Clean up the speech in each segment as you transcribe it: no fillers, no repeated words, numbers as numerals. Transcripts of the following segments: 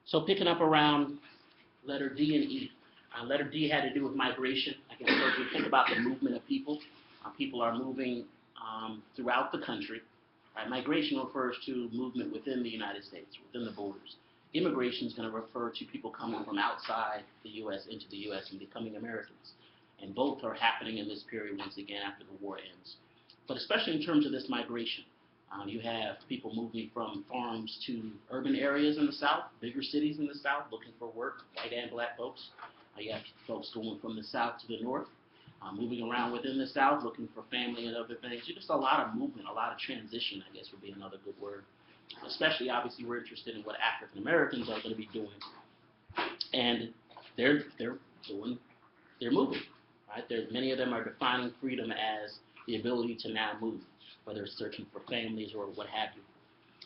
So picking up around letter D and E. Letter D had to do with migration. Again, so if you think about the movement of people, people are moving throughout the country. Right? Migration refers to movement within the United States, within the borders. Immigration is going to refer to people coming from outside the U.S. into the U.S. and becoming Americans. And both are happening in this period once again after the war ends. But especially in terms of this migration, you have people moving from farms to urban areas in the South, bigger cities in the South, looking for work, white and black folks. You have folks going from the South to the North, moving around within the South, looking for family and other things. Just a lot of movement, a lot of transition, I guess would be another good word. Especially, obviously, we're interested in what African Americans are going to be doing. And they're moving, right? Many of them are defining freedom as the ability to now move, whether it's searching for families or what have you.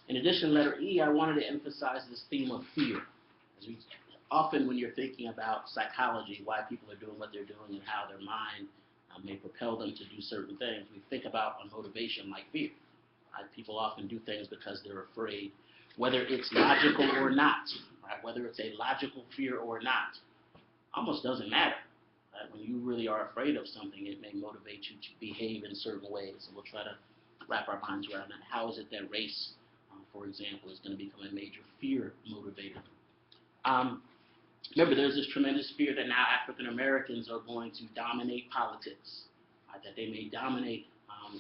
In addition, letter E, I wanted to emphasize this theme of fear. Often when you're thinking about psychology, why people are doing what they're doing and how their mind may propel them to do certain things, we think about a motivation like fear. Right? People often do things because they're afraid, whether it's logical or not, right? Whether it's a logical fear or not, almost doesn't matter. Right? When you really are afraid of something, it may motivate you to behave in certain ways, and we'll try to wrap our minds around that. How is it that race, for example, is going to become a major fear motivator? Remember, there's this tremendous fear that now African Americans are going to dominate politics, that they may dominate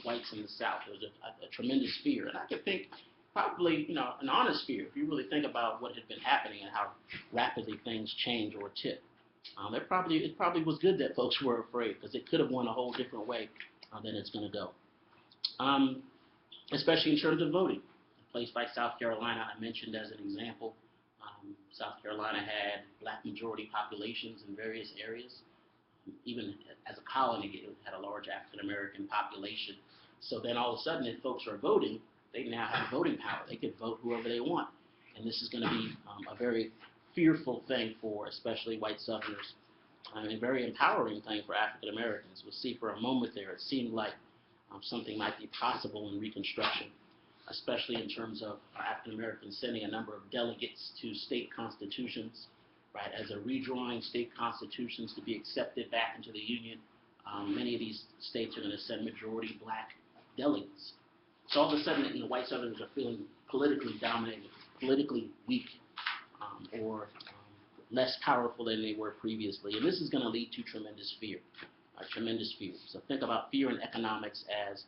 whites in the South. There's a tremendous fear, and I could think probably, an honest fear if you really think about what had been happening and how rapidly things change or tip. It probably was good that folks were afraid, because it could have went a whole different way than it's going to go. Especially in terms of voting. A place like South Carolina, I mentioned as an example. South Carolina had black majority populations in various areas. Even as a colony, it had a large African American population. So then all of a sudden, if folks are voting, they now have voting power. They could vote whoever they want. And this is going to be a very fearful thing for especially white Southerners, and a very empowering thing for African Americans. We'll see for a moment there, it seemed like something might be possible in Reconstruction, especially in terms of African Americans sending a number of delegates to state constitutions, right, as they're redrawing state constitutions to be accepted back into the Union. Many of these states are going to send majority black delegates. So all of a sudden, white Southerners are feeling politically dominated, politically weak, or less powerful than they were previously. And this is going to lead to tremendous fear, tremendous fear. So think about fear in economics as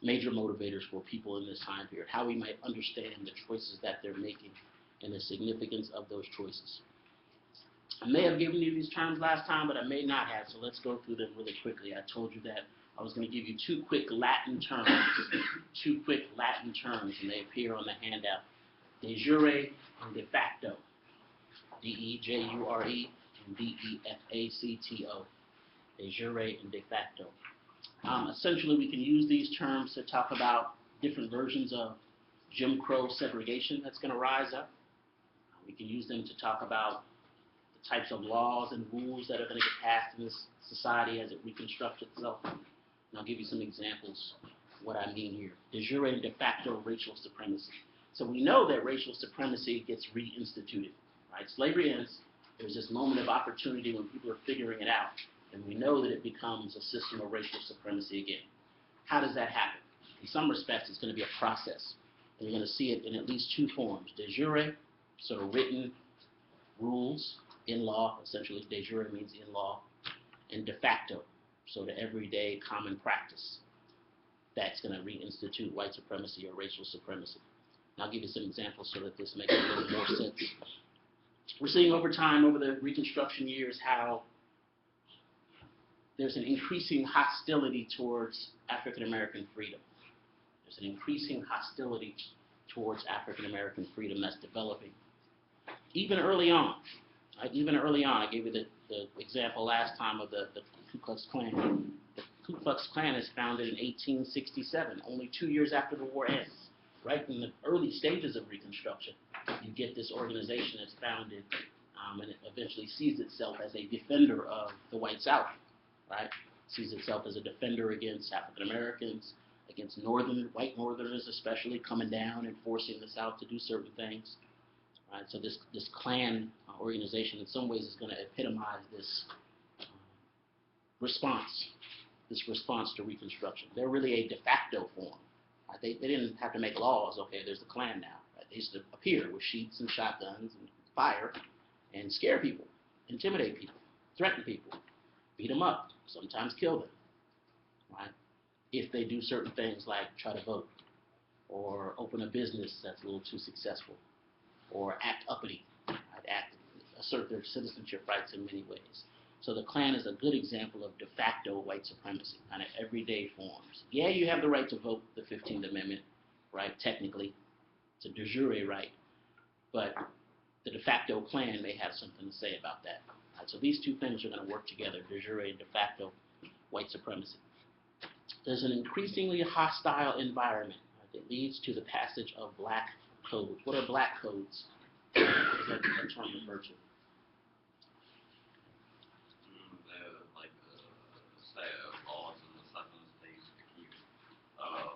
major motivators for people in this time period, how we might understand the choices that they're making and the significance of those choices. I may have given you these terms last time, but I may not have, so let's go through them really quickly. I told you that I was going to give you two quick Latin terms, and they appear on the handout. De jure and de facto. D-E-J-U-R-E and D-E-F-A-C-T-O. De jure and de facto. Essentially, we can use these terms to talk about different versions of Jim Crow segregation that's going to rise up. We can use them to talk about the types of laws and rules that are going to get passed in this society as it reconstructs itself. And I'll give you some examples of what I mean here. De jure and de facto racial supremacy. So we know that racial supremacy gets reinstituted. Right? Slavery ends. There's this moment of opportunity when people are figuring it out. And we know that it becomes a system of racial supremacy again. How does that happen? In some respects, it's going to be a process. And you're going to see it in at least two forms. De jure, sort of written rules in law. Essentially, de jure means in law. And de facto, sort of everyday common practice. That's going to reinstitute white supremacy or racial supremacy. And I'll give you some examples so that this makes a little more sense. We're seeing over time, over the Reconstruction years, how there's an increasing hostility towards African American freedom. There's an increasing hostility towards African American freedom that's developing. Even early on, right? Even early on, I gave you the example last time of the Ku Klux Klan. The Ku Klux Klan is founded in 1867, only 2 years after the war ends. Right in the early stages of Reconstruction, you get this organization that's founded, and it eventually sees itself as a defender of the white South. Right? Sees itself as a defender against African Americans, against white Northerners especially, coming down and forcing the South to do certain things. Right? So this Klan organization in some ways is going to epitomize this response to Reconstruction. They're really a de facto form. Right? They didn't have to make laws. Okay, there's the Klan now. Right? They used to appear with sheets and shotguns and fire and scare people, intimidate people, threaten people, beat them up, sometimes kill them. Right? If they do certain things like try to vote or open a business that's a little too successful or act uppity, right? Assert their citizenship rights in many ways. So the Klan is a good example of de facto white supremacy, kind of everyday forms. Yeah, you have the right to vote, the 15th Amendment, right, technically. It's a de jure right. But the de facto Klan may have something to say about that. Right? So these two things are going to work together, de jure and de facto white supremacy. There's an increasingly hostile environment that leads to the passage of black codes. What are black codes? What does that term refer to? They're like a set of laws in the southern states to keep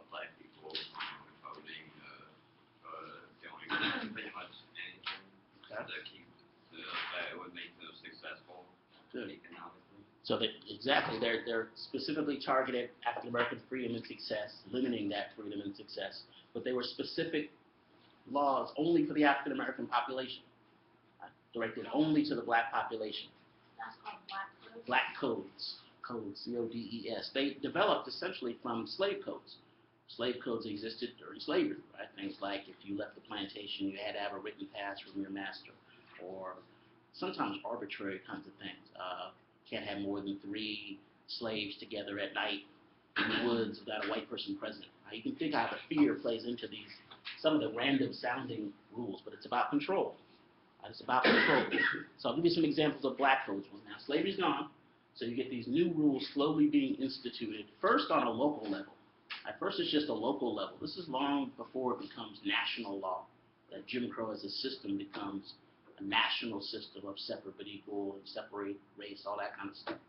black people from voting, doing pretty much anything to keep that would make them successful economically. So exactly, they're specifically targeted African American freedom and success, limiting that freedom and success. But they were specific laws only for the African American population, directed only to the black population. That's called black codes? Black codes, C-O-D-E-S. They developed essentially from slave codes. Slave codes existed during slavery, right? Things like if you left the plantation, you had to have a written pass from your master, or sometimes arbitrary kinds of things. Can't have more than 3 slaves together at night in the woods without a white person present. Right? You can think how the fear plays into some of the random sounding rules, but it's about control. Right? It's about control. So I'll give you some examples of black codes. Well, now slavery's gone, so you get these new rules slowly being instituted, first on a local level. At first it's just a local level. This is long before it becomes national law, that Jim Crow as a system becomes a national system of separate but equal and separate race, all that kind of stuff.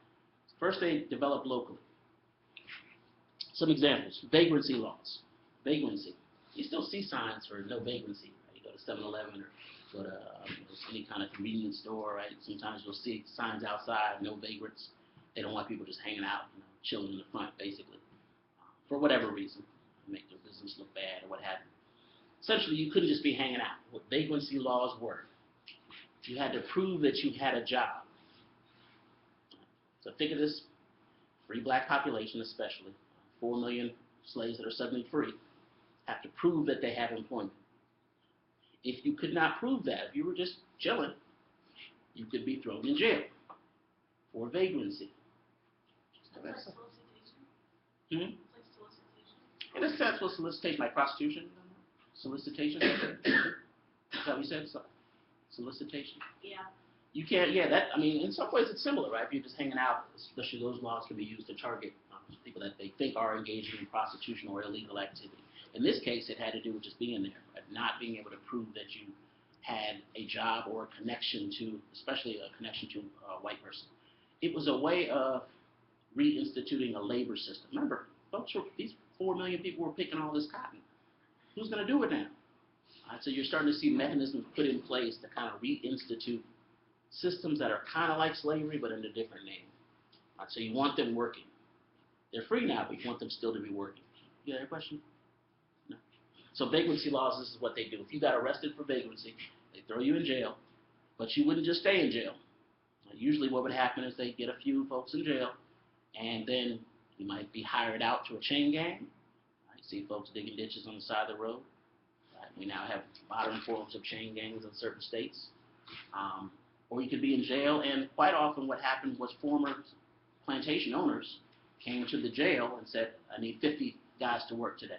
First they develop locally. Some examples, vagrancy laws. Vagrancy. You still see signs for no vagrancy. Right? You go to 7-Eleven or go to any kind of convenience store, right? Sometimes you'll see signs outside, no vagrants. They don't want people just hanging out, chilling in the front, basically, for whatever reason, make their business look bad or what have you. Essentially, you couldn't just be hanging out. What vagrancy laws were, you had to prove that you had a job. So think of this free black population, especially 4 million slaves that are suddenly free, have to prove that they have employment. If you could not prove that, if you were just chilling, you could be thrown in jail for vagrancy. Like solicitation? Hmm? Like solicitation? In a sense, was solicitation like prostitution? Solicitation? Is that what you said? Solicitation? Yeah. You can't, in some ways it's similar, right? If you're just hanging out, especially those laws can be used to target people that they think are engaging in prostitution or illegal activity. In this case, it had to do with just being there, right? Not being able to prove that you had a job or a connection to, especially a connection to a white person. It was a way of reinstituting a labor system. Remember, these 4 million people were picking all this cotton. Who's going to do it now? So you're starting to see mechanisms put in place to kind of reinstitute systems that are kind of like slavery, but in a different name. So you want them working. They're free now, but you want them still to be working. You got a question? No. So vagrancy laws, this is what they do. If you got arrested for vagrancy, they throw you in jail, but you wouldn't just stay in jail. Usually what would happen is they'd get a few folks in jail, and then you might be hired out to a chain gang. You see folks digging ditches on the side of the road. We now have modern forms of chain gangs in certain states. Or you could be in jail, and quite often what happened was former plantation owners came to the jail and said, I need 50 guys to work today.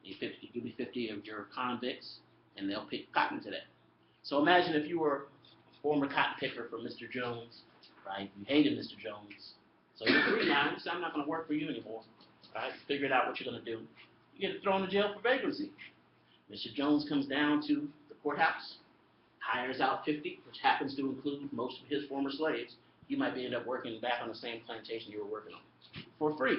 I need 50, give me 50 of your convicts, and they'll pick cotton today. So imagine if you were a former cotton picker for Mr. Jones, right? You hated Mr. Jones. So you're free now. You say, I'm not going to work for you anymore. Right? Figured out what you're going to do. You get thrown in jail for vagrancy. Mr. Jones comes down to the courthouse, hires out 50, which happens to include most of his former slaves. You might end up working back on the same plantation you were working on for free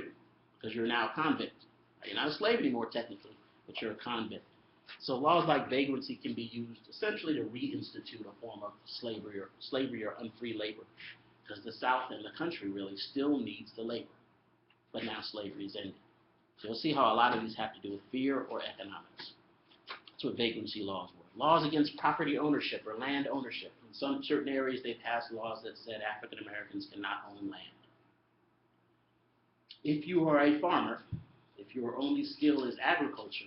because you're now a convict. You're not a slave anymore technically, but you're a convict. So laws like vagrancy can be used essentially to reinstitute a form of slavery or unfree labor, because the South and the country really still needs the labor, but now slavery is ended. So you'll see how a lot of these have to do with fear or economics. That's what vagrancy laws were. Laws against property ownership or land ownership. In some certain areas, they passed laws that said African Americans cannot own land. If you are a farmer, if your only skill is agriculture,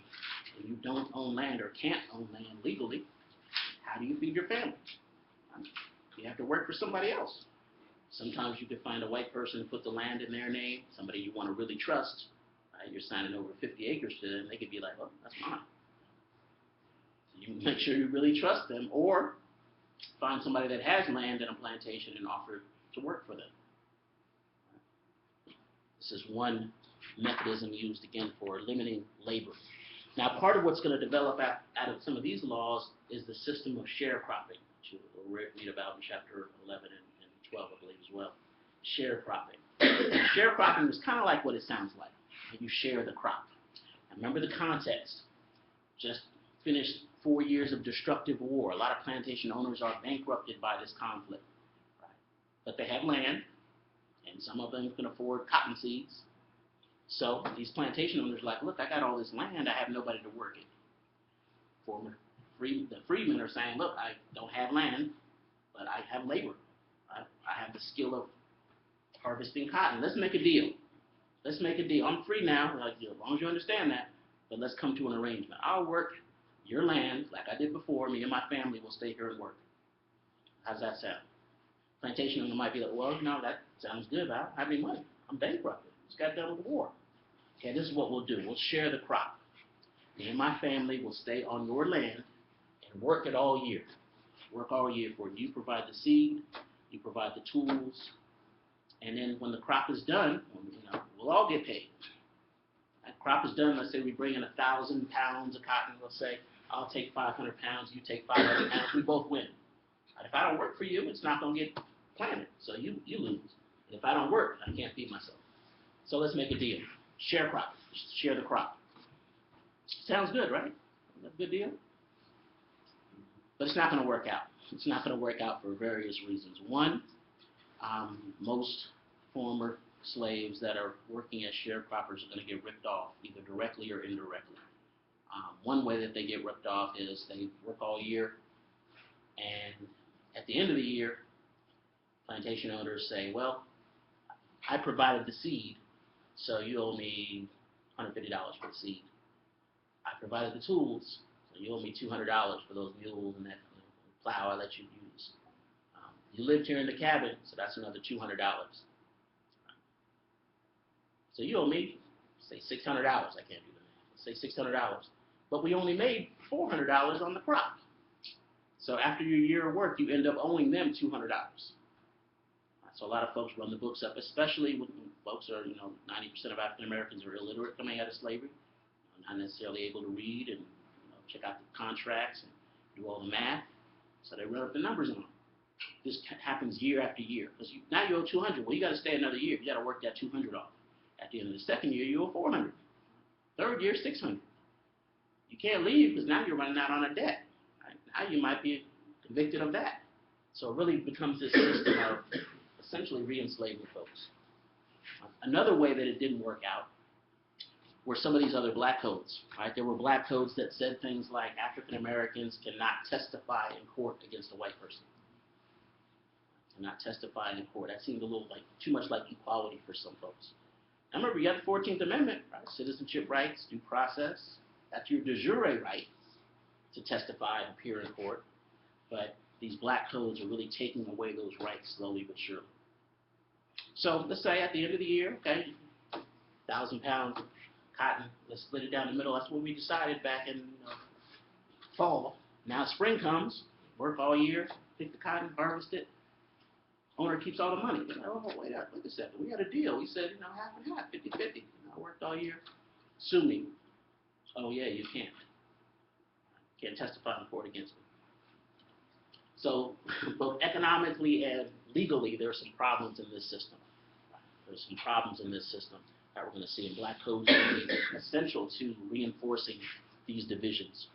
and you don't own land or can't own land legally, how do you feed your family? You have to work for somebody else. Sometimes you could find a white person and put the land in their name, somebody you want to really trust. Right? You're signing over 50 acres to them, they could be like, well, that's mine. So you make sure you really trust them, or find somebody that has land in a plantation and offer to work for them. This is one mechanism used again for limiting labor. Now, part of what's going to develop out of some of these laws is the system of sharecropping, which we'll read about in chapter 11 and 12, I believe, as well. Sharecropping. Sharecropping is kind of like what it sounds like. You share the crop. Now, remember the context. Just finished 4 years of destructive war. A lot of plantation owners are bankrupted by this conflict. Right? But they have land, and some of them can afford cotton seeds. So these plantation owners are like, look, I got all this land, I have nobody to work it. The freedmen are saying, look, I don't have land, but I have labor. I have the skill of harvesting cotton. Let's make a deal. Let's make a deal. I'm free now, like, as long as you understand that, but let's come to an arrangement. I'll work your land like I did before. Me and my family will stay here and work. How's that sound? Plantation owner might be like, well, no, that sounds good, but I don't have any money. I'm bankrupted. Just got done with the war. Okay, this is what we'll do. We'll share the crop. Me and my family will stay on your land and work it all year. Work all year for you. You provide the seed, you provide the tools, and then when the crop is done, we'll all get paid. That crop is done. Let's say we bring in 1,000 pounds of cotton. Let's say I'll take 500 pounds, you take 500 pounds. We both win. But if I don't work for you, it's not going to get planted, so you lose. And if I don't work, I can't feed myself. So let's make a deal. Share crop. Share the crop. Sounds good, right? That's a good deal? But it's not going to work out. It's not going to work out for various reasons. One, most former slaves that are working as sharecroppers are going to get ripped off, either directly or indirectly. One way that they get ripped off is they work all year, and at the end of the year, plantation owners say, well, I provided the seed, so you owe me $150 for the seed. I provided the tools, so you owe me $200 for those mules and that plow I let you use. You lived here in the cabin, so that's another $200. So you owe me, say, $600. I can't do the math. Say $600. But we only made $400 on the crop. So after your year of work, you end up owing them $200. So a lot of folks run the books up, especially when folks are, 90% of African Americans are illiterate coming out of slavery, not necessarily able to read and check out the contracts and do all the math. So they run up the numbers on them. This happens year after year. Because now you owe $200. Well, you got to stay another year. You got to work that $200 off. At the end of the second year, you owe $400. Third year, $600. You can't leave because now you're running out on a debt. Right? Now you might be convicted of that. So it really becomes this system of essentially re-enslaving folks. Another way that it didn't work out were some of these other black codes. Right? There were black codes that said things like African Americans cannot testify in court against a white person. Cannot testify in court. That seemed a little like too much like equality for some folks. Now remember, you got the 14th Amendment, right? Citizenship rights, due process. That's your de jure right to testify and appear in court. But these black codes are really taking away those rights slowly but surely. So let's say at the end of the year, okay, 1,000 pounds of cotton, let's split it down the middle. That's what we decided back in fall. Now spring comes, work all year, pick the cotton, harvest it. Owner keeps all the money. Oh, wait a second. We had a deal. We said, half and half, 50-50. I worked all year. Sue me. Oh, yeah, you can't. Can't testify in court against me. So both economically and legally, there are some problems in this system. There's some problems in this system. that we're going to see in black codes will be essential to reinforcing these divisions.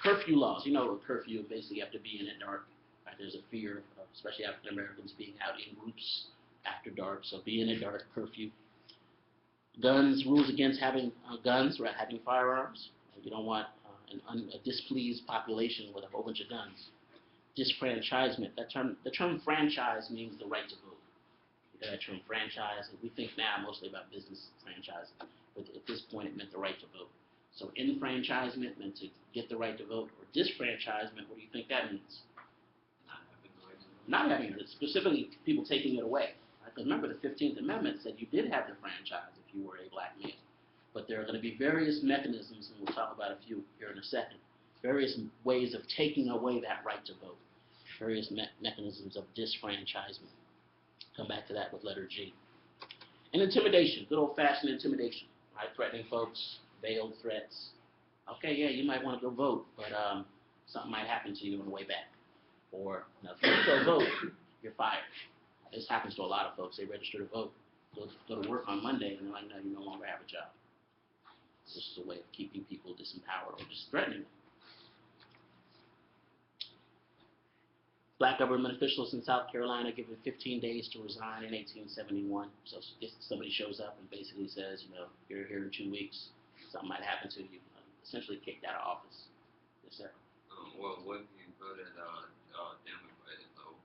Curfew laws, you know, a curfew, basically you have to be in at dark. Right? There's a fear of, especially African Americans, being out in groups after dark, so be in at dark, curfew. Guns, rules against having guns, right, having firearms. You don't want a displeased population with a whole bunch of guns. Disfranchisement, the term franchise means the right to vote. That term franchise, we think now mostly about business franchising, but at this point it meant the right to vote. So enfranchisement meant to get the right to vote, or disfranchisement, what do you think that means? Not having it, specifically people taking it away. Because remember, the 15th Amendment said you did have the franchise if you were a black male. But there are going to be various mechanisms, and we'll talk about a few here in a second, various ways of taking away that right to vote, various mechanisms of disfranchisement. Come back to that with letter G. And intimidation, good old-fashioned intimidation, right? Threatening folks, veiled threats. Okay, yeah, you might want to go vote, but something might happen to you on the way back. Or, if you go vote, you're fired. This happens to a lot of folks. They register to vote, go to work on Monday, and they're like, no, you no longer have a job. This is a way of keeping people disempowered or just threatening them. Black government officials in South Carolina given 15 days to resign in 1871. So if somebody shows up and basically says, you're here in 2 weeks, something might happen to you, essentially kicked out of office. Yes, sir. Well, what you voted Democratic, though?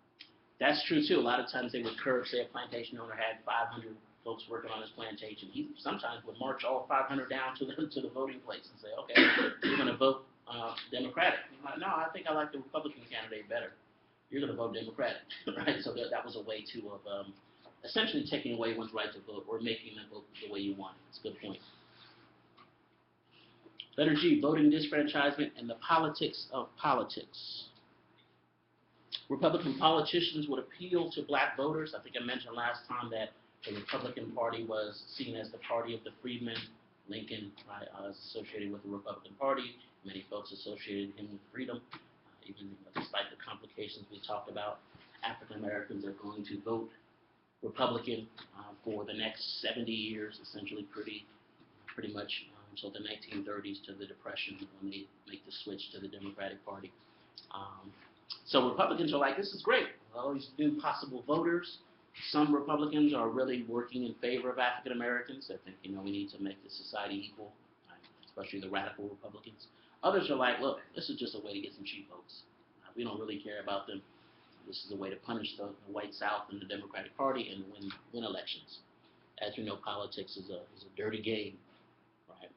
That's true, too. A lot of times they would curb, say a plantation owner had 500 folks working on his plantation. He sometimes would march all 500 down to the voting place and say, okay, you're going to vote Democratic. I'm like, no, I think I like the Republican candidate better. You're going to vote Democratic, right? So that was a way of essentially taking away one's right to vote or making them vote the way you want. It's a good point. Letter G, voting disfranchisement and the politics of politics. Republican politicians would appeal to black voters. I think I mentioned last time that the Republican Party was seen as the party of the freedmen. Lincoln is associated with the Republican Party. Many folks associated him with freedom. Even despite the complications we talked about, African Americans are going to vote Republican for the next 70 years, essentially pretty much until the 1930s to the Depression when they make the switch to the Democratic Party. So Republicans are like, this is great. All these new possible voters. Some Republicans are really working in favor of African Americans. They think, we need to make the society equal, especially the radical Republicans. Others are like, look, this is just a way to get some cheap votes. We don't really care about them. This is a way to punish the white South and the Democratic Party and win elections. As you know, politics is a dirty game, right?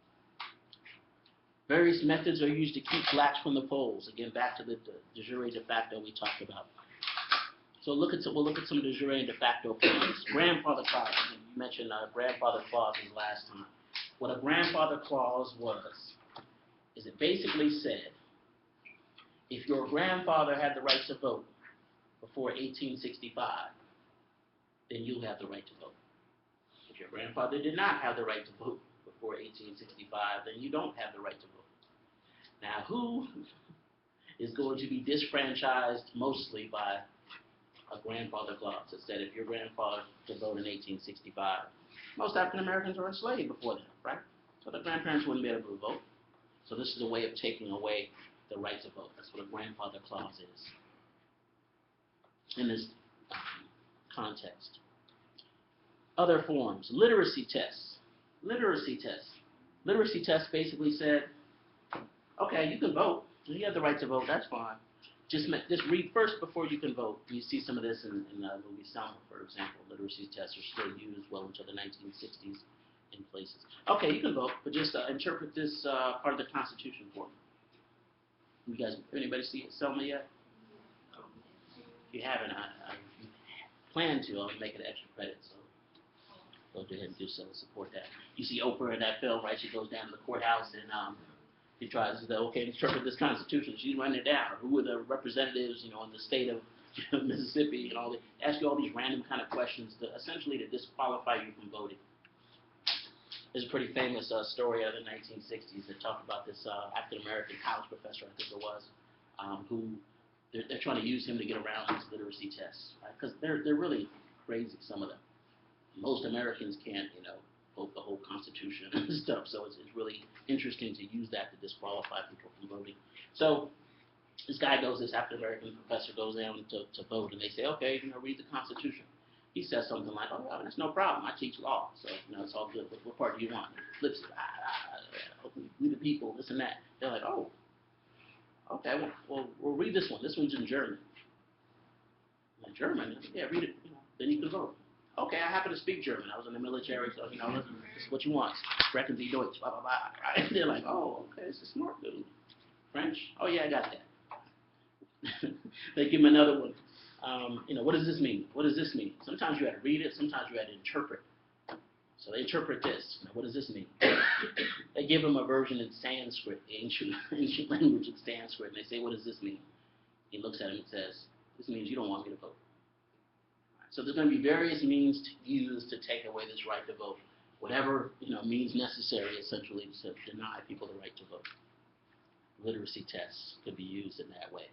Various methods are used to keep blacks from the polls. Again, back to the de jure de facto we talked about. So we'll look at some de jure and de facto clauses. Grandfather clause. You mentioned grandfather clauses last time. What a grandfather clause was is it basically said, if your grandfather had the right to vote before 1865, then you have the right to vote. If your grandfather did not have the right to vote before 1865, then you don't have the right to vote. Now, who is going to be disfranchised mostly by a grandfather clause that said if your grandfather could vote in 1865, most African Americans were enslaved before then, right? So the grandparents wouldn't be able to vote. So this is a way of taking away the right to vote. That's what a grandfather clause is in this context. Other forms, literacy tests. Literacy tests basically said, okay, you can vote. You have the right to vote. That's fine. Just read first before you can vote. You see some of this in the movie Selma, for example. Literacy tests are still used well into the 1960s. In places. Okay, you can vote, but just interpret this part of the Constitution for me. You guys, anybody see Selma yet? If you haven't, I plan to. I'll make it extra credit, so go ahead and do so. Support that. You see Oprah in that film, right? She goes down to the courthouse and she tries to say, okay, interpret this Constitution. She's running it down. Who are the representatives, in the state of Mississippi and all that? Ask you all these random kind of questions essentially to disqualify you from voting. There's a pretty famous story out of the 1960s that talked about this African-American college professor, I think it was, who they're trying to use him to get around these literacy tests, right? Because they're really crazy, some of them. Most Americans can't, the whole Constitution and stuff. So it's really interesting to use that to disqualify people from voting. So this guy goes, this African American professor goes down to vote, and they say, okay, read the Constitution. He says something like, oh, well, that's no problem. I teach law, so it's all good. What part do you want? He flips it. We the people, this and that. They're like, oh, okay, well, we'll read this one. This one's in German. I'm like, German? Yeah, read it. Then you can vote. Okay, I happen to speak German. I was in the military, so this is what you want. Sprechen Sie Deutsch, blah blah blah. Right? They're like, oh, okay, it's a smart dude. French? Oh yeah, I got that. They give him another one. What does this mean? What does this mean? Sometimes you had to read it. Sometimes you had to interpret. So they interpret this. What does this mean? They give him a version in Sanskrit, ancient language in Sanskrit, and they say, what does this mean? He looks at him and says, this means you don't want me to vote. So there's going to be various means to use to take away this right to vote. Whatever means necessary, essentially, to deny people the right to vote. Literacy tests could be used in that way.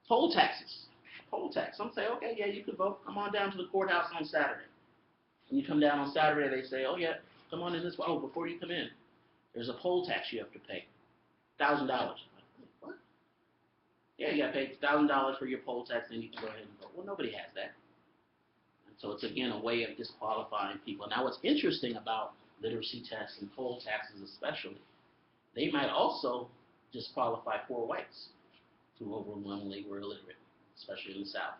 Poll taxes. Poll tax. Some say, okay, yeah, you can vote. Come on down to the courthouse on Saturday. When you come down on Saturday, they say, oh yeah, come on in this way. Oh, before you come in, there's a poll tax you have to pay. $1,000. What? Yeah, you got to pay $1,000 for your poll tax, then you can go ahead and vote. Well, nobody has that. And so it's, again, a way of disqualifying people. Now, what's interesting about literacy tests and poll taxes especially, they might also disqualify poor whites who overwhelmingly were illiterate, especially in the South.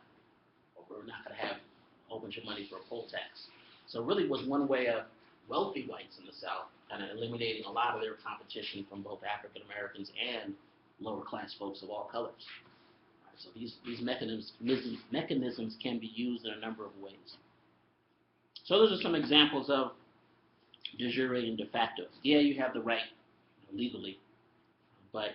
Or we're not going to have a whole bunch of money for a poll tax. So it really was one way of wealthy whites in the South kind of eliminating a lot of their competition from both African Americans and lower class folks of all colors. Right, so these mechanisms can be used in a number of ways. So those are some examples of de jure and de facto. Yeah, you have the right legally, but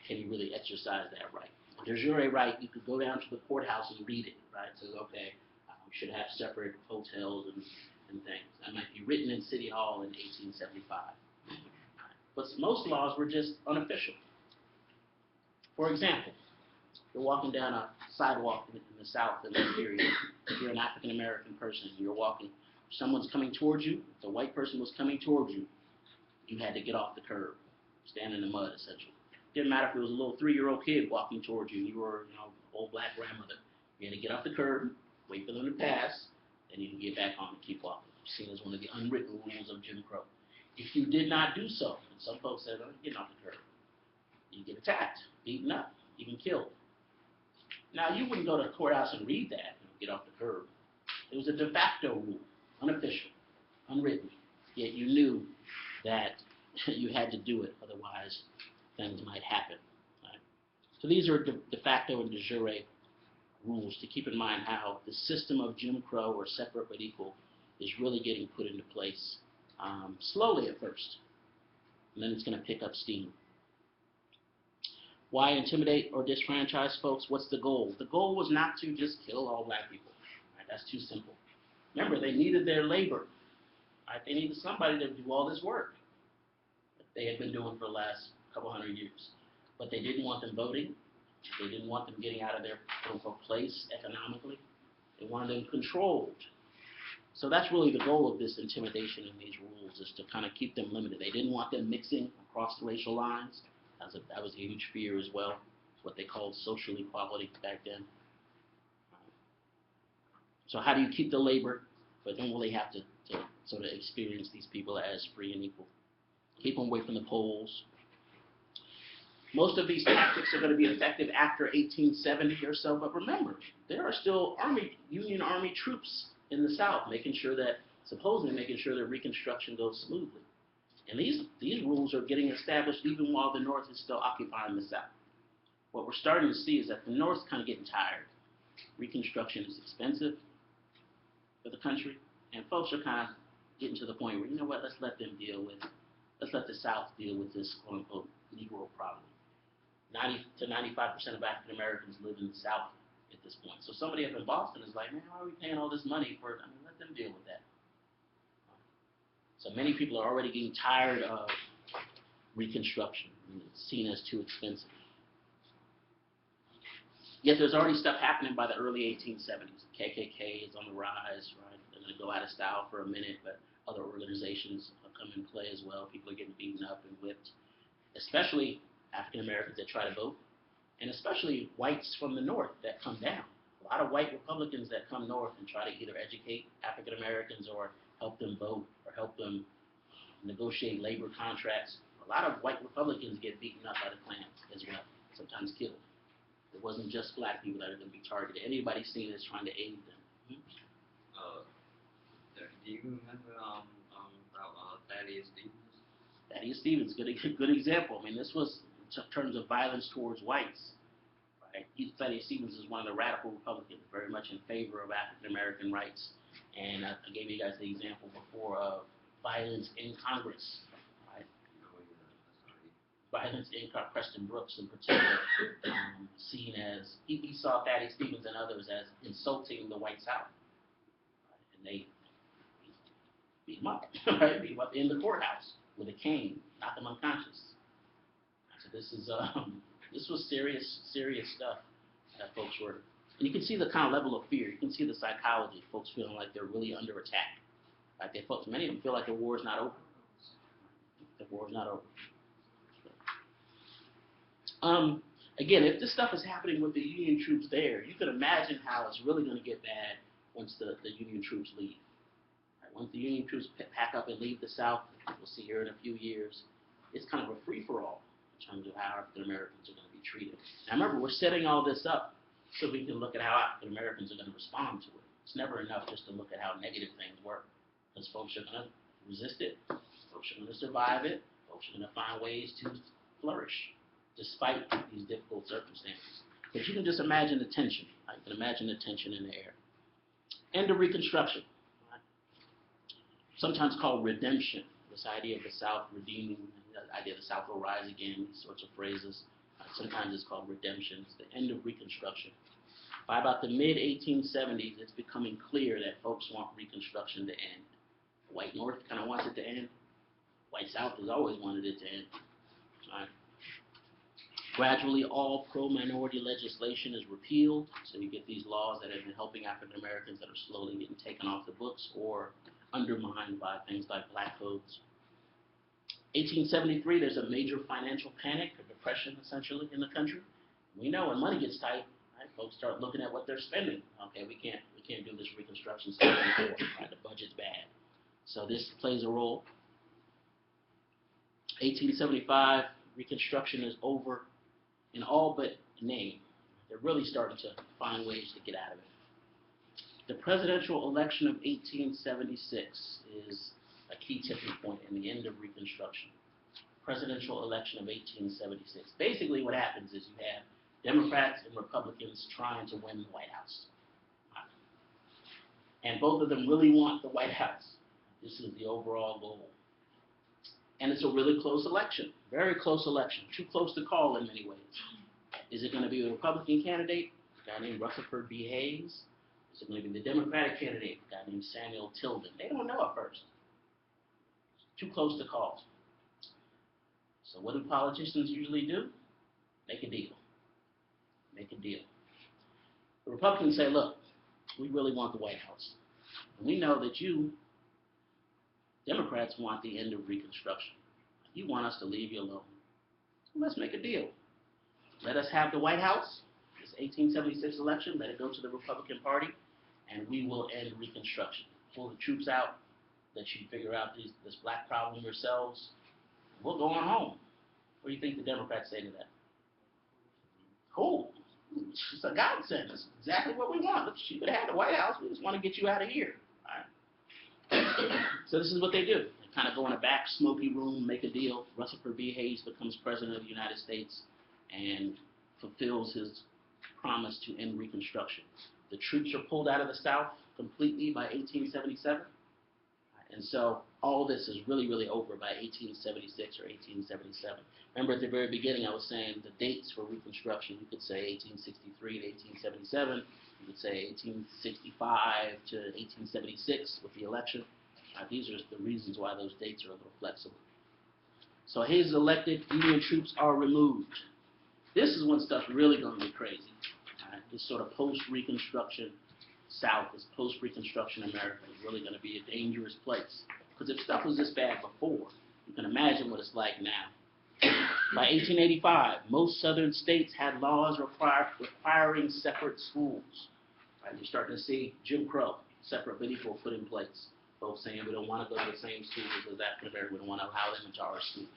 can you really exercise that right? De jure right, you could go down to the courthouse and read it, right? It says, okay, we should have separate hotels and things. That might be written in City Hall in 1875. But most laws were just unofficial. For example, you're walking down a sidewalk in the South in that period. If you're an African American person, you're walking, someone's coming towards you, if a white person was coming towards you, you had to get off the curb, stand in the mud essentially. Didn't matter if it was a little 3-year-old kid walking towards you, you were, old black grandmother. You had to get off the curb, wait for them to pass, then you can get back on and keep walking. Seen as one of the unwritten rules of Jim Crow. If you did not do so, and some folks said, oh, get off the curb, you get attacked, beaten up, even killed. Now, you wouldn't go to the courthouse and read that, get off the curb. It was a de facto rule, unofficial, unwritten, yet you knew that you had to do it, otherwise things might happen. Right? So these are de facto and de jure rules to keep in mind how the system of Jim Crow, or separate but equal, is really getting put into place slowly at first, and then it's going to pick up steam. Why intimidate or disfranchise folks? What's the goal? The goal was not to just kill all black people. Right? That's too simple. Remember, they needed their labor. Right? They needed somebody to do all this work that they had been doing for the last couple hundred years. But they didn't want them voting. They didn't want them getting out of their quote-unquote place economically. They wanted them controlled. So that's really the goal of this intimidation and these rules, is to kind of keep them limited. They didn't want them mixing across the racial lines. That was a huge fear as well. It's what they called social equality back then. So how do you keep the labor, but don't really have to sort of experience these people as free and equal? Keep them away from the polls. Most of these tactics are going to be effective after 1870 or so, but remember, there are still Union Army troops in the South supposedly making sure that Reconstruction goes smoothly. And these rules are getting established even while the North is still occupying the South. What we're starting to see is that the North's kind of getting tired. Reconstruction is expensive for the country, and folks are kind of getting to the point where, let's let the South deal with this quote-unquote Negro problem. 90 to 95% of African Americans live in the South at this point. So somebody up in Boston is like, man, why are we paying all this money for it? Let them deal with that. So many people are already getting tired of Reconstruction. It's seen as too expensive. Yet there's already stuff happening by the early 1870s. KKK is on the rise, right? They're going to go out of style for a minute, but other organizations come in play as well. People are getting beaten up and whipped, especially African Americans that try to vote, and especially whites from the north that come down. A lot of white Republicans that come north and try to either educate African Americans or help them vote or help them negotiate labor contracts. A lot of white Republicans get beaten up by the Klan as well, sometimes killed. It wasn't just black people that are going to be targeted. Anybody seen as trying to aid them. Do you remember about Thaddeus Stevens? Thaddeus Stevens, good example. I mean, this was in terms of violence towards whites. Right? Thaddeus Stevens is one of the radical Republicans, very much in favor of African American rights. And I gave you guys the example before of violence in Congress. Right? Violence in Preston Brooks in particular, seen as, he saw Thaddeus Stevens and others as insulting the white South. Right? And they beat him up, right? Beat him up in the courthouse with a cane, knock him unconscious. So this was serious stuff that folks were, and you can see the kind of level of fear. You can see the psychology. Folks feeling like they're really under attack. Like many of them feel like the war is not over. The war is not over. Again, if this stuff is happening with the Union troops there, you can imagine how it's really going to get bad once the Union troops leave. Right? Once the Union troops pack up and leave the South, we'll see here in a few years, it's kind of a free-for-all in terms of how African Americans are going to be treated. Now remember, we're setting all this up so we can look at how African Americans are going to respond to it. It's never enough just to look at how negative things work, because folks are going to resist it, folks are going to survive it, folks are going to find ways to flourish despite these difficult circumstances. But you can just imagine the tension. Right? You can imagine the tension in the air. End of Reconstruction, right? Sometimes called redemption, this idea of the South redeeming, the idea the South will rise again, these sorts of phrases. Sometimes it's called redemption. It's the end of Reconstruction. By about the mid-1870s, it's becoming clear that folks want Reconstruction to end. White North kind of wants it to end. White South has always wanted it to end. Right? Gradually, all pro-minority legislation is repealed, so you get these laws that have been helping African Americans that are slowly getting taken off the books or undermined by things like black codes. 1873, there's a major financial panic, or depression essentially, in the country. We know when money gets tight, right, folks start looking at what they're spending. Okay, we can't do this Reconstruction stuff anymore. Right, the budget's bad. So this plays a role. 1875, Reconstruction is over in all but name. They're really starting to find ways to get out of it. The presidential election of 1876 is a key tipping point in the end of Reconstruction. Presidential election of 1876. Basically what happens is you have Democrats and Republicans trying to win the White House. And both of them really want the White House. This is the overall goal. And it's a really close election, very close election, too close to call in many ways. Is it going to be a Republican candidate, a guy named Rutherford B. Hayes? Is it going to be the Democratic candidate, a guy named Samuel Tilden? They don't know at first. It's too close to call. So what do politicians usually do? Make a deal. Make a deal. The Republicans say, look, we really want the White House. And we know that you, Democrats, want the end of Reconstruction. You want us to leave you alone. So let's make a deal. Let us have the White House, this 1876 election, let it go to the Republican Party, and we will end Reconstruction. Pull the troops out, let you figure out this black problem yourselves. We'll go on home. What do you think the Democrats say to that? Cool. It's a godsend. It's exactly what we want. You could have had the White House. We just want to get you out of here. All right. So this is what they do. They kind of go in a back smoky room, make a deal. Rutherford B. Hayes becomes president of the United States and fulfills his promise to end Reconstruction. The troops are pulled out of the South completely by 1877. And so all this is really, really over by 1876 or 1877. Remember at the very beginning I was saying the dates for Reconstruction. You could say 1863 to 1877. You could say 1865 to 1876 with the election. These are the reasons why those dates are a little flexible. So Hayes is elected. Union troops are removed. This is when stuff's really going to get crazy. this sort of post-Reconstruction South, this post-Reconstruction America is really going to be a dangerous place. Because if stuff was this bad before, you can imagine what it's like now. By 1885, most southern states had laws requiring separate schools. Right? You're starting to see Jim Crow, separate but equal, put in place. Folks saying we don't want to go to the same schools as African Americans, we don't want to allow them into our schools.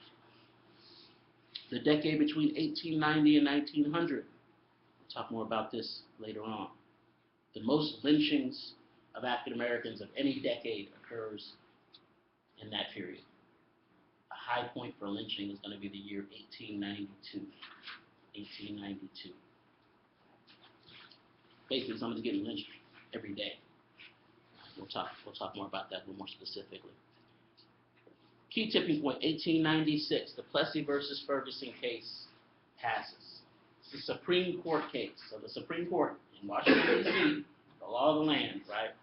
The decade between 1890 and 1900, we'll talk more about this later on. The most lynchings of African Americans of any decade occurs in that period. A high point for lynching is going to be the year 1892. 1892. Basically, someone's getting lynched every day. We'll talk more about that a little more specifically. Key tipping point, 1896, the Plessy versus Ferguson case passes. It's a Supreme Court case. So the Supreme Court in Washington, D.C., the law of the land, right?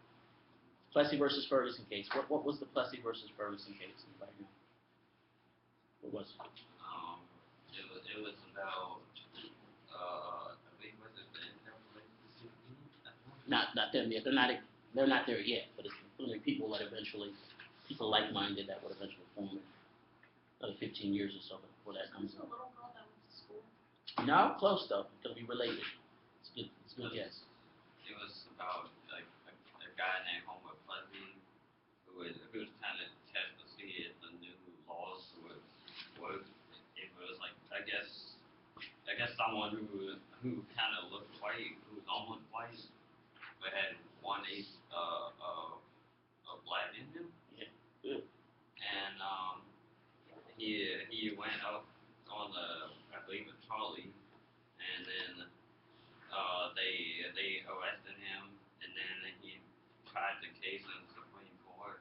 Plessy versus Ferguson case. What was the Plessy versus Ferguson case? Anybody know? What was it? It was about, I think, was it the NAACP? Not them yet. They're not there yet. But it's only people that eventually, people like-minded that would eventually form it. Another 15 years or so before that comes There's a up. little girl that went to school. No, close though. It'll be related. It's good. It's a good guess. It was about like a guy named Homer Plessy who was trying to test to see if the new laws would work. It was like I guess someone who kind of looked white, who was almost white, but had 1/8 of black in him. Yeah. Good. And he went up on the, I believe, a trolley, and then they arrested him, and then he tried the case in the Supreme Court,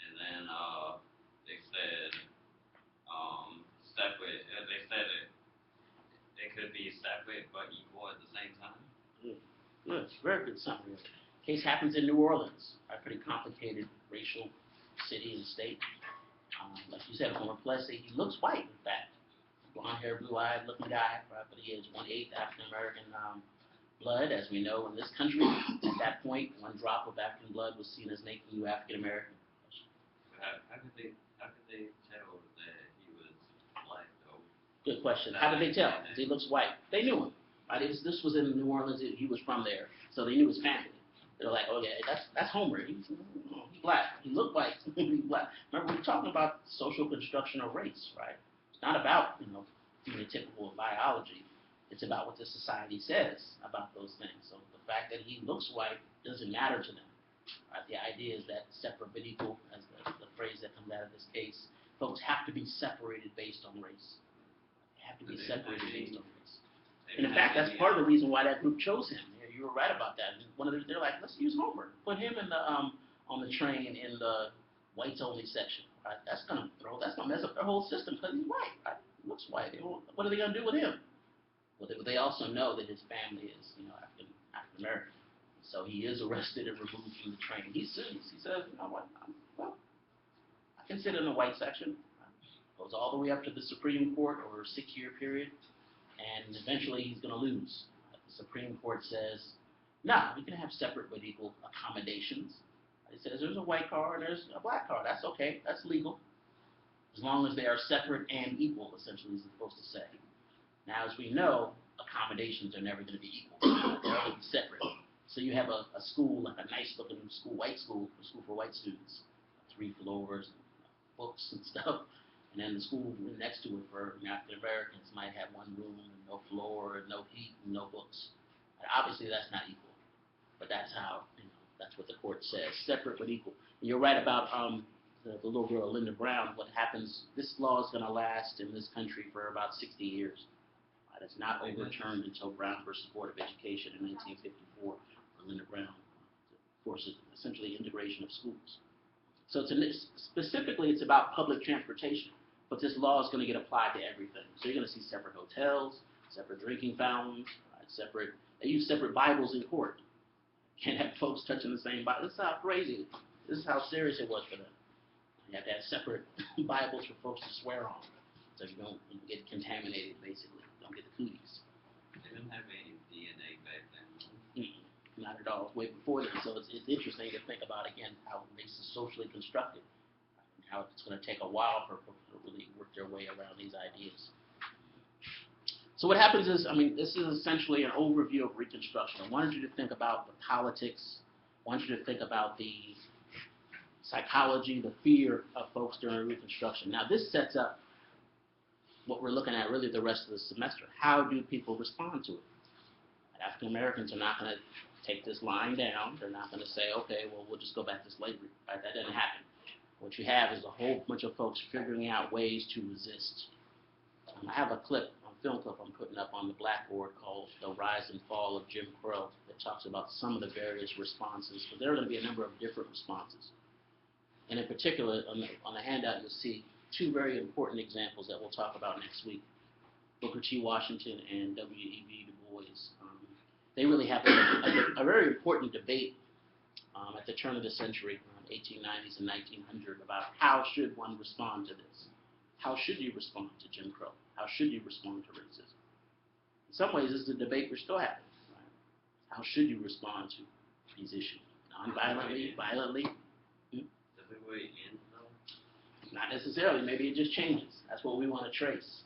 and then they said separate. They said it could be separate but equal at the same time. Good. Good. Very good summary. Case happens in New Orleans, a pretty complicated racial city and state. Like you said, Homer Plessy, he looks white, in fact. Blonde hair, blue-eyed looking guy, right? But he is 1/8 African-American blood, as we know in this country. At that point, 1 drop of African blood was seen as making you African-American. How could they tell that he was black though? Good question. How did they tell? He looks white. They knew him. Right? This was in New Orleans. He was from there, so they knew his family. They're like, oh yeah, that's Homer. He's black. He looked white. He's black. Remember, we're talking about social construction of race, right? It's not about phenotypical biology. It's about what the society says about those things. So the fact that he looks white doesn't matter to them. Right? The idea is that separate but equal, as the phrase that comes out of this case, folks have to be separated based on race. They have to be separated based on race. And in fact, that's part of the reason why that group chose him. You were right about that. They're like, let's use Homer. Put him in the on the train in the whites only section. Right? That's gonna mess up their whole system because he's white. Right? He looks white. What are they gonna do with him? Well, they also know that his family is African American. So he is arrested and removed from the train. He sues. He says, you know what? I can sit in the white section. Goes all the way up to the Supreme Court over a 6-year period, and eventually he's going to lose. The Supreme Court says, no, we can have separate but equal accommodations. It says there's a white car and there's a black car. That's okay. That's legal. As long as they are separate and equal, essentially, is supposed to say. Now, as we know, accommodations are never going to be equal. They're always separate. So you have a school, like a nice-looking school, a school for white students, 3 floors, books and stuff. And then the school next to it for African Americans might have 1 room and no floor, no heat, and no books. And obviously, that's not equal. But that's how, that's what the court says, separate but equal. And you're right about the little girl, Linda Brown. What happens, this law is going to last in this country for about 60 years. It's not overturned until Brown versus Board of Education in 1954 for Linda Brown. Forces essentially integration of schools. So specifically, it's about public transportation. But this law is going to get applied to everything. So you're going to see separate hotels, separate drinking fountains, right? They use separate Bibles in court. Can't have folks touching the same Bible. This is how crazy. This is how serious it was for them. You have to have separate Bibles for folks to swear on, so you don't get contaminated. Basically, don't get the cooties. They didn't have any DNA back not at all. It's way before then. So it's interesting to think about, again, how race is socially constructed, and how it's going to take a while for folks to really work their way around these ideas. So what happens is, I mean, this is essentially an overview of Reconstruction. I wanted you to think about the politics. I wanted you to think about the psychology, the fear of folks during Reconstruction. Now, this sets up what we're looking at really the rest of the semester. How do people respond to it? African Americans are not going to take this lying down. They're not going to say, okay, well, we'll just go back to slavery. Right? That doesn't happen. What you have is a whole bunch of folks figuring out ways to resist. I have a clip, a film clip I'm putting up on the blackboard called The Rise and Fall of Jim Crow that talks about some of the various responses. But there are going to be a number of different responses. And in particular, on the handout, you'll see two very important examples that we'll talk about next week. Booker T. Washington and W.E.B. Du Bois. They really have a very important debate at the turn of the century, around 1890s and 1900, about how should one respond to this? How should you respond to Jim Crow? How should you respond to racism? In some ways, this is a debate we're still having. Right? How should you respond to these issues? Non-violently, violently? Typically in though? Not necessarily. Maybe it just changes. That's what we want to trace.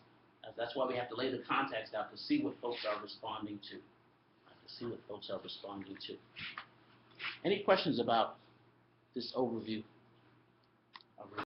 That's why we have to lay the context out to see what folks are responding to. Any questions about this overview?